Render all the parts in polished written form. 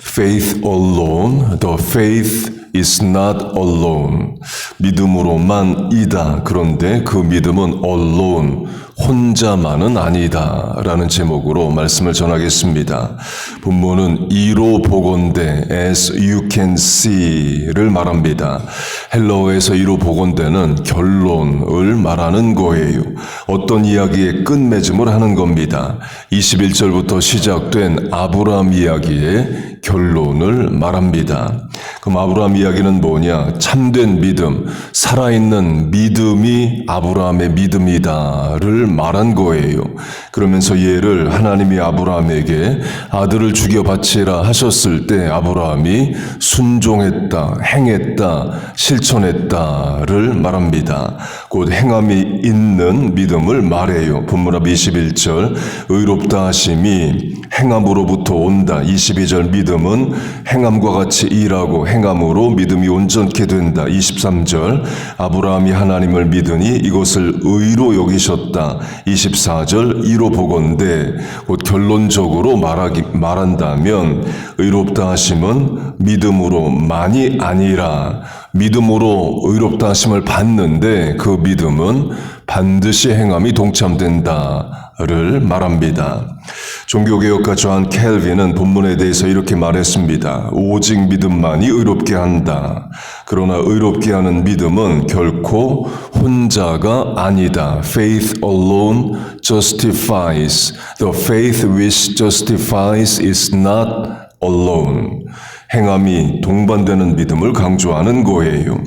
faith alone, the faith is not alone. 믿음으로만이다. 그런데 그 믿음은 alone, 혼자만은 아니다. 라는 제목으로 말씀을 전하겠습니다. 본문은 이로 보건대 as you can see를 말합니다. 헬라어에서 이로 보건대는 결론을 말하는 거예요. 어떤 이야기의 끝맺음을 하는 겁니다. 21절부터 시작된 아브라함 이야기의 결론을 말합니다. 그럼 아브라함 이야기는 뭐냐? 참된 믿음, 살아있는 믿음이 아브라함의 믿음이다를 말한 거예요. 그러면서 얘를 하나님이 아브라함에게 아들을 죽여 바치라 하셨을 때 아브라함이 순종했다, 행했다, 실천했다를 말합니다. 곧 행함이 있는 믿음을 말해요. 본문합 21절 의롭다 하심이 행함으로부터 온다. 22절 믿음은 행함과 같이 일하고 행함으로 믿음이 온전케 된다. 23절 아브라함이 하나님을 믿으니 이것을 의로 여기셨다. 24절 이로 보건대 곧 결론적으로 말한다면 의롭다 하심은 믿음으로만이 아니라 믿음으로 의롭다 하심을 받는데 그 믿음은 반드시 행함이 동참된다를 말합니다. 종교개혁가 존 켈빈은 본문에 대해서 이렇게 말했습니다. 오직 믿음만이 의롭게 한다. 그러나 의롭게 하는 믿음은 결코 혼자가 아니다. Faith alone justifies. The faith which justifies is not alone. 행함이 동반되는 믿음을 강조하는 거예요.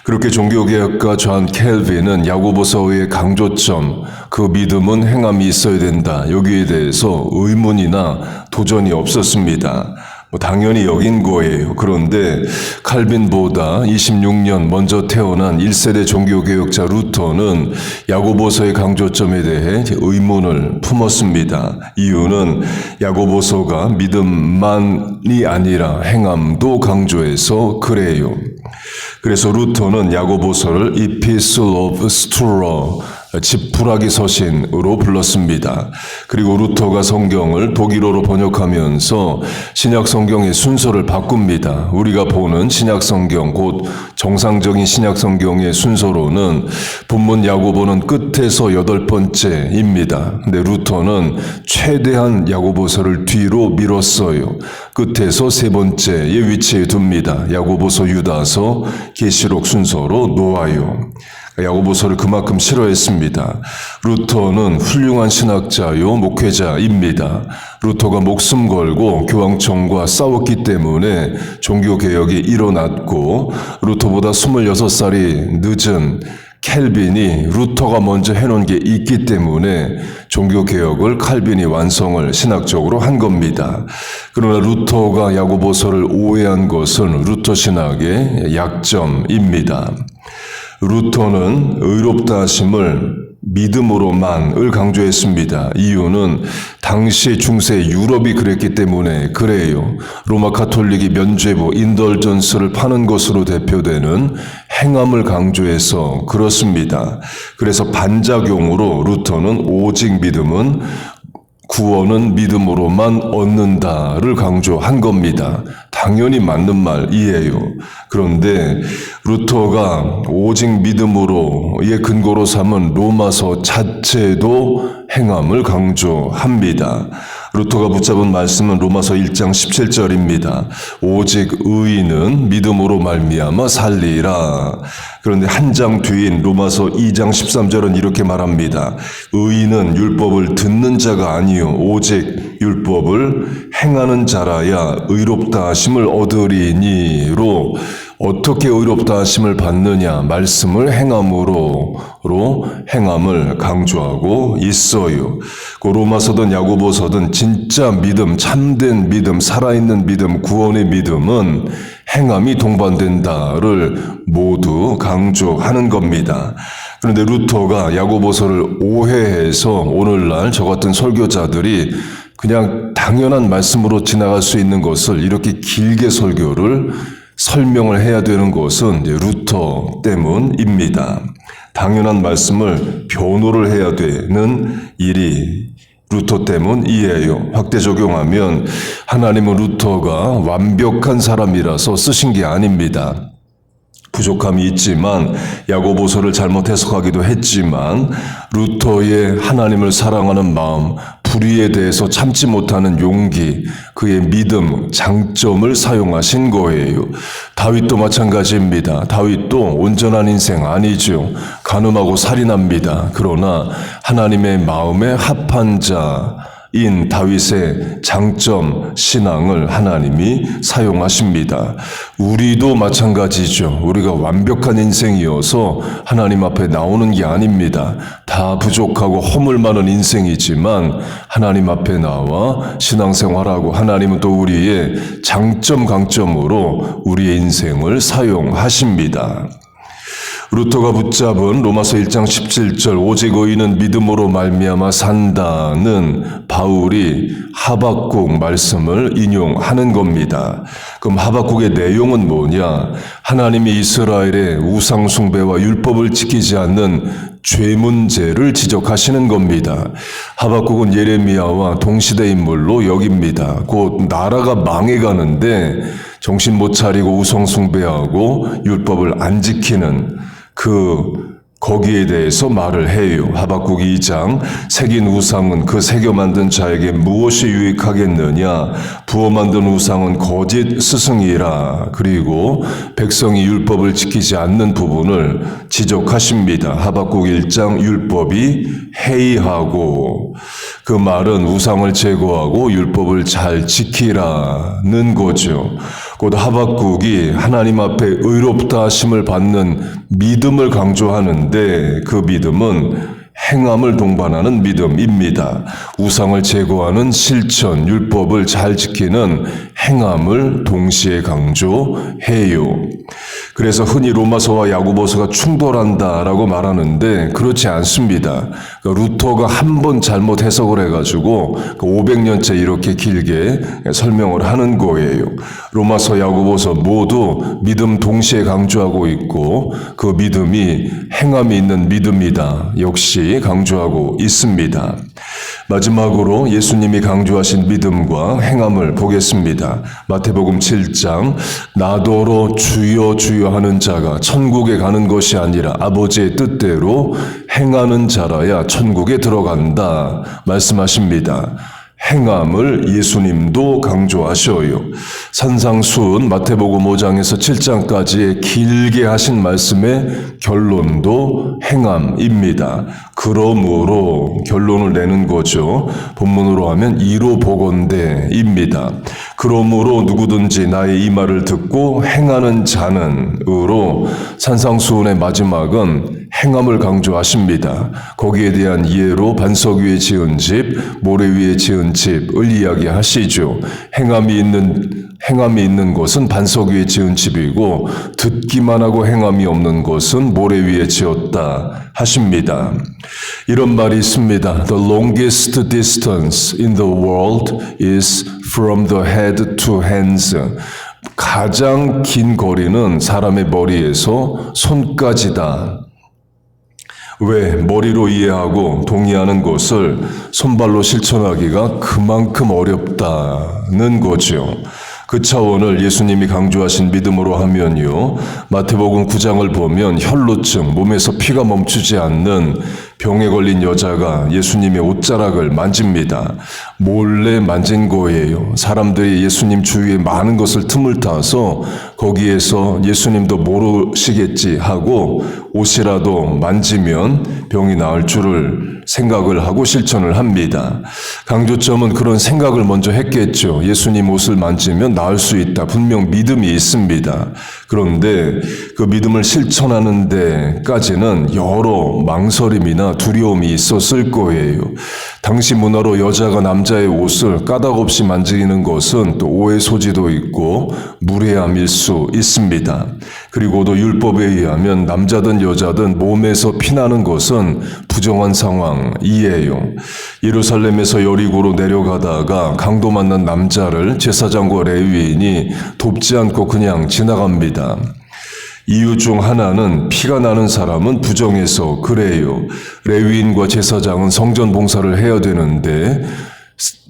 그렇게 종교개혁가 존 켈빈은 야고보서의 강조점, 그 믿음은 행함이 있어야 된다. 여기에 대해서 의문이나 도전이 없었습니다. 당연히 여긴 거예요. 그런데 칼빈보다 26년 먼저 태어난 1세대 종교개혁자 루터는 야고보서의 강조점에 대해 의문을 품었습니다. 이유는 야고보서가 믿음만이 아니라 행함도 강조해서 그래요. 그래서 루터는 야고보서를 Epistle of Straw, 지푸라기 서신으로 불렀습니다. 그리고 루터가 성경을 독일어로 번역하면서 신약 성경의 순서를 바꿉니다. 우리가 보는 신약 성경, 곧 정상적인 신약 성경의 순서로는 본문 야고보는 끝에서 8번째입니다. 근데 루터는 최대한 야고보서를 뒤로 밀었어요. 끝에서 3번째에 위치해 둡니다. 야고보서, 유다서, 계시록 순서로 놓아요. 야고보서를 그만큼 싫어했습니다. 루터는 훌륭한 신학자요 목회자입니다. 루터가 목숨 걸고 교황청과 싸웠기 때문에 종교개혁이 일어났고 루터보다 26살이 늦은 켈빈이 루터가 먼저 해놓은 게 있기 때문에 종교개혁을 칼빈이 완성을 신학적으로 한 겁니다. 그러나 루터가 야고보서를 오해한 것은 루터 신학의 약점입니다. 루터는 의롭다 하심을 믿음으로만을 강조했습니다. 이유는 당시 중세 유럽이 그랬기 때문에 그래요. 로마 카톨릭이 면죄부, 인덜전스를 파는 것으로 대표되는 행함을 강조해서 그렇습니다. 그래서 반작용으로 루터는 오직 믿음은 구원은 믿음으로만 얻는다를 강조한 겁니다. 당연히 맞는 말이에요. 그런데 루터가 오직 믿음으로의 근거로 삼은 로마서 자체도 행함을 강조합니다. 루터가 붙잡은 말씀은 로마서 1장 17절입니다. 오직 의인은 믿음으로 말미암아 살리라. 그런데 한 장 뒤인 로마서 2장 13절은 이렇게 말합니다. 의인은 율법을 듣는 자가 아니요 오직 율법을 행하는 자라야 의롭다 하심을 얻으리니로 어떻게 의롭다 하심을 받느냐? 말씀을 행함으로 행함을 강조하고 있어요. 그 로마서든 야고보서든 진짜 믿음, 참된 믿음, 살아있는 믿음, 구원의 믿음은 행함이 동반된다를 모두 강조하는 겁니다. 그런데 루터가 야고보서를 오해해서 오늘날 저 같은 설교자들이 그냥 당연한 말씀으로 지나갈 수 있는 것을 이렇게 길게 설명을 해야 되는 것은 루터 때문입니다. 당연한 말씀을 변호를 해야 되는 일이 루터 때문이에요. 확대 적용하면 하나님은 루터가 완벽한 사람이라서 쓰신 게 아닙니다. 부족함이 있지만 야고보서를 잘못 해석하기도 했지만 루터의 하나님을 사랑하는 마음, 불의에 대해서 참지 못하는 용기, 그의 믿음, 장점을 사용하신 거예요. 다윗도 마찬가지입니다. 다윗도 온전한 인생 아니죠. 간음하고 살인합니다. 그러나 하나님의 마음에 합한 자인 다윗의 장점, 신앙을 하나님이 사용하십니다. 우리도 마찬가지죠. 우리가 완벽한 인생이어서 하나님 앞에 나오는 게 아닙니다. 다 부족하고 허물 많은 인생이지만 하나님 앞에 나와 신앙생활하고 하나님은 또 우리의 장점, 강점으로 우리의 인생을 사용하십니다. 루터가 붙잡은 로마서 1장 17절 오직 의인은 믿음으로 말미암아 산다는 바울이 하박국 말씀을 인용하는 겁니다. 그럼 하박국의 내용은 뭐냐? 하나님이 이스라엘의 우상 숭배와 율법을 지키지 않는 죄 문제를 지적하시는 겁니다. 하박국은 예레미야와 동시대 인물로 여깁니다. 곧 나라가 망해가는데 정신 못 차리고 우상 숭배하고 율법을 안 지키는 거기에 대해서 말을 해요. 하박국 2장 새긴 우상은 그 새겨 만든 자에게 무엇이 유익하겠느냐? 부어 만든 우상은 거짓 스승이라. 그리고 백성이 율법을 지키지 않는 부분을 지적하십니다. 하박국 1장 율법이 해이하고, 그 말은 우상을 제거하고 율법을 잘 지키라는 거죠. 곧 하박국이 하나님 앞에 의롭다 하심을 받는 믿음을 강조하는데 그 믿음은 행함을 동반하는 믿음입니다. 우상을 제거하는 실천, 율법을 잘 지키는 행함을 동시에 강조해요. 그래서 흔히 로마서와 야고보서가 충돌한다라고 말하는데 그렇지 않습니다. 루터가 한 번 잘못 해석을 해가지고 500년째 이렇게 길게 설명을 하는 거예요. 로마서, 야고보서 모두 믿음 동시에 강조하고 있고 그 믿음이 행함이 있는 믿음이다. 역시 강조하고 있습니다. 마지막으로 예수님이 강조하신 믿음과 행함을 보겠습니다. 마태복음 7장 나더러 주여 주여 하는 자가 천국에 가는 것이 아니라 아버지의 뜻대로 행하는 자라야 천국에 들어간다 말씀하십니다. 행함을 예수님도 강조하셔요. 산상수훈 마태복음 5장에서 7장까지의 길게 하신 말씀의 결론도 행함입니다. 그러므로 결론을 내는 거죠. 본문으로 하면 이로 보건대입니다. 그러므로 누구든지 나의 이 말을 듣고 행하는 자는으로 산상수훈의 마지막은 행함을 강조하십니다. 거기에 대한 이해로 반석 위에 지은 집, 모래 위에 지은 집을 이야기하시죠. 행함이 있는 것은 반석 위에 지은 집이고 듣기만 하고 행함이 없는 것은 모래 위에 지었다 하십니다. 이런 말이 있습니다. The longest distance in the world is from the head to hands. 가장 긴 거리는 사람의 머리에서 손까지다. 왜? 머리로 이해하고 동의하는 것을 손발로 실천하기가 그만큼 어렵다는 거죠. 그 차원을 예수님이 강조하신 믿음으로 하면요. 마태복음 9장을 보면 혈루증, 몸에서 피가 멈추지 않는 병에 걸린 여자가 예수님의 옷자락을 만집니다. 몰래 만진 거예요. 사람들이 예수님 주위에 많은 것을 틈을 타서 거기에서 예수님도 모르시겠지 하고 옷이라도 만지면 병이 나을 줄을 생각을 하고 실천을 합니다. 강조점은 그런 생각을 먼저 했겠죠. 예수님 옷을 만지면 나을 수 있다. 분명 믿음이 있습니다. 그런데 그 믿음을 실천하는 데까지는 여러 망설임이나 두려움이 있었을 거예요. 당시 문화로 여자가 남자의 옷을 까닭없이 만지는 것은 또 오해 소지도 있고 무례함일 수 있습니다. 그리고도 율법에 의하면 남자든 여자든 몸에서 피나는 것은 부정한 상황이에요. 예루살렘에서 여리고로 내려가다가 강도 만난 남자를 제사장과 레위인이 돕지 않고 그냥 지나갑니다. 이유 중 하나는 피가 나는 사람은 부정해서 그래요. 레위인과 제사장은 성전 봉사를 해야 되는데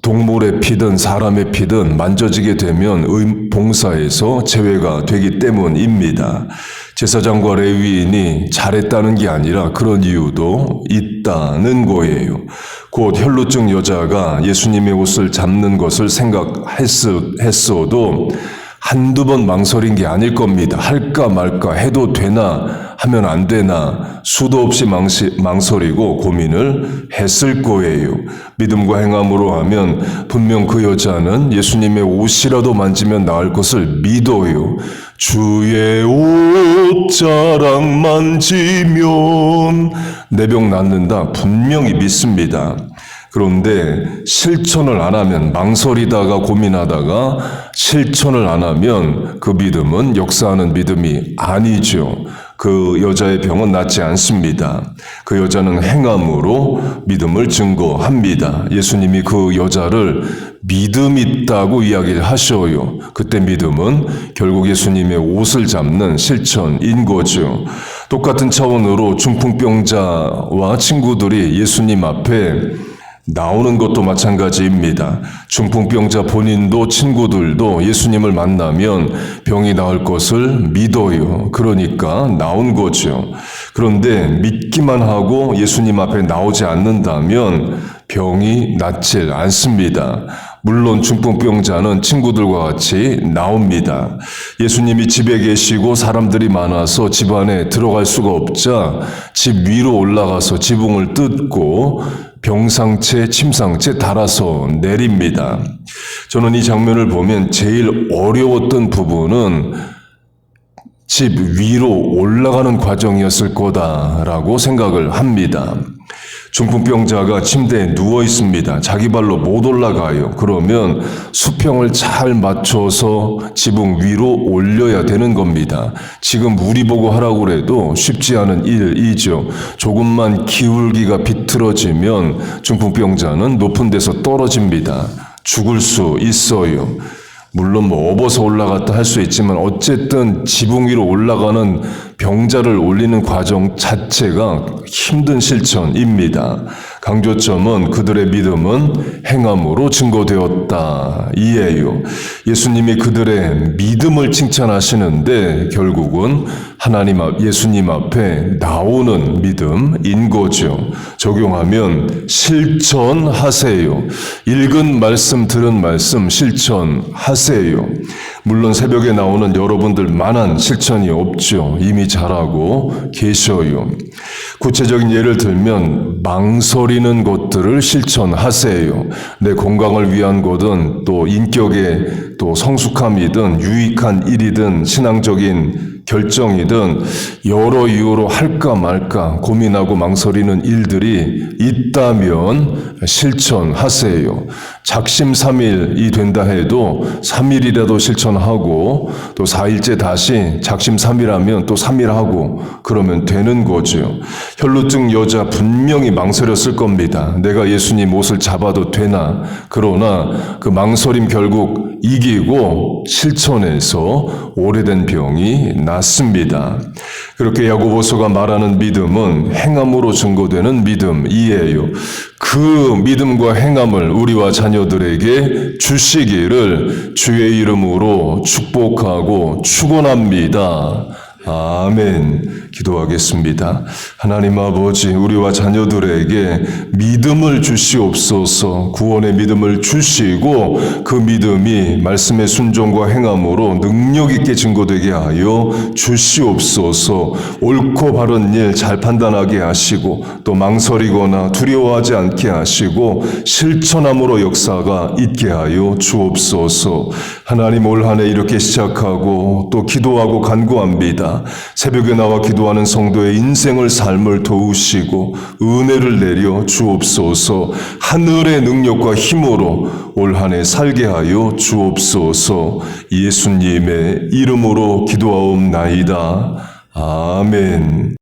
동물의 피든 사람의 피든 만져지게 되면 봉사에서 제외가 되기 때문입니다. 제사장과 레위인이 잘했다는 게 아니라 그런 이유도 있다는 거예요. 곧 혈루증 여자가 예수님의 옷을 잡는 것을 생각했어도 한두 번 망설인 게 아닐 겁니다. 할까 말까 해도 되나 하면 안 되나 수도 없이 망설이고 고민을 했을 거예요. 믿음과 행함으로 하면 분명 그 여자는 예수님의 옷이라도 만지면 나을 것을 믿어요. 주의 옷자락 만지면 내 병 낫는다 분명히 믿습니다. 그런데 실천을 안 하면 망설이다가 고민하다가 실천을 안 하면 그 믿음은 역사하는 믿음이 아니죠. 그 여자의 병은 낫지 않습니다. 그 여자는 행함으로 믿음을 증거합니다. 예수님이 그 여자를 믿음 있다고 이야기를 하셔요. 그때 믿음은 결국 예수님의 옷을 잡는 실천인 거죠. 똑같은 차원으로 중풍병자와 친구들이 예수님 앞에 나오는 것도 마찬가지입니다. 중풍병자 본인도 친구들도 예수님을 만나면 병이 나을 것을 믿어요. 그러니까 나온 거죠. 그런데 믿기만 하고 예수님 앞에 나오지 않는다면 병이 낫질 않습니다. 물론 중풍병자는 친구들과 같이 나옵니다. 예수님이 집에 계시고 사람들이 많아서 집 안에 들어갈 수가 없자 집 위로 올라가서 지붕을 뜯고 병상체, 침상체 달아서 내립니다. 저는 이 장면을 보면 제일 어려웠던 부분은 집 위로 올라가는 과정이었을 거다라고 생각을 합니다. 중풍병자가 침대에 누워 있습니다. 자기 발로 못 올라가요. 그러면 수평을 잘 맞춰서 지붕 위로 올려야 되는 겁니다. 지금 우리 보고 하라고 그래도 쉽지 않은 일이죠. 조금만 기울기가 비틀어지면 중풍병자는 높은 데서 떨어집니다. 죽을 수 있어요. 물론 업어서 올라갔다 할 수 있지만 어쨌든 지붕 위로 올라가는 병자를 올리는 과정 자체가 힘든 실천입니다. 강조점은 그들의 믿음은 행함으로 증거되었다 이에요. 예수님이 그들의 믿음을 칭찬하시는데 결국은 예수님 앞에 나오는 믿음인 거죠. 적용하면 실천하세요. 읽은 말씀, 들은 말씀 실천하세요. 물론 새벽에 나오는 여러분들만한 실천이 없죠. 이미 잘하고 계셔요. 구체적인 예를 들면 망설이는 것들을 실천하세요. 내 건강을 위한 거든 또 인격의 또 성숙함이든 유익한 일이든 신앙적인 결정이든 여러 이유로 할까 말까 고민하고 망설이는 일들이 있다면 실천하세요. 작심삼일이 된다 해도 3일이라도 실천하고 또 4일째 다시 작심삼일하면 또 3일하고 그러면 되는 거죠. 혈루증 여자 분명히 망설였을 겁니다. 내가 예수님 옷을 잡아도 되나? 그러나 그 망설임 결국 이기고 실천해서 오래된 병이 낫습니다. 그렇게 야고보서가 말하는 믿음은 행함으로 증거되는 믿음이에요. 그 믿음과 행함을 우리와 자녀들에게 주시기를 주의 이름으로 축복하고 축원합니다. 아멘. 기도하겠습니다. 하나님 아버지, 우리와 자녀들에게 믿음을 주시옵소서. 구원의 믿음을 주시고 그 믿음이 말씀의 순종과 행함으로 능력 있게 증거되게 하여 주시옵소서. 옳고 바른 일 잘 판단하게 하시고 또 망설이거나 두려워하지 않게 하시고 실천함으로 역사가 있게 하여 주옵소서. 하나님, 올 한 해 이렇게 시작하고 또 기도하고 간구합니다. 새벽에 나와 기도하는 성도의 인생을 삶을 도우시고 은혜를 내려 주옵소서. 하늘의 능력과 힘으로 올 한 해 살게 하여 주옵소서. 예수님의 이름으로 기도하옵나이다. 아멘.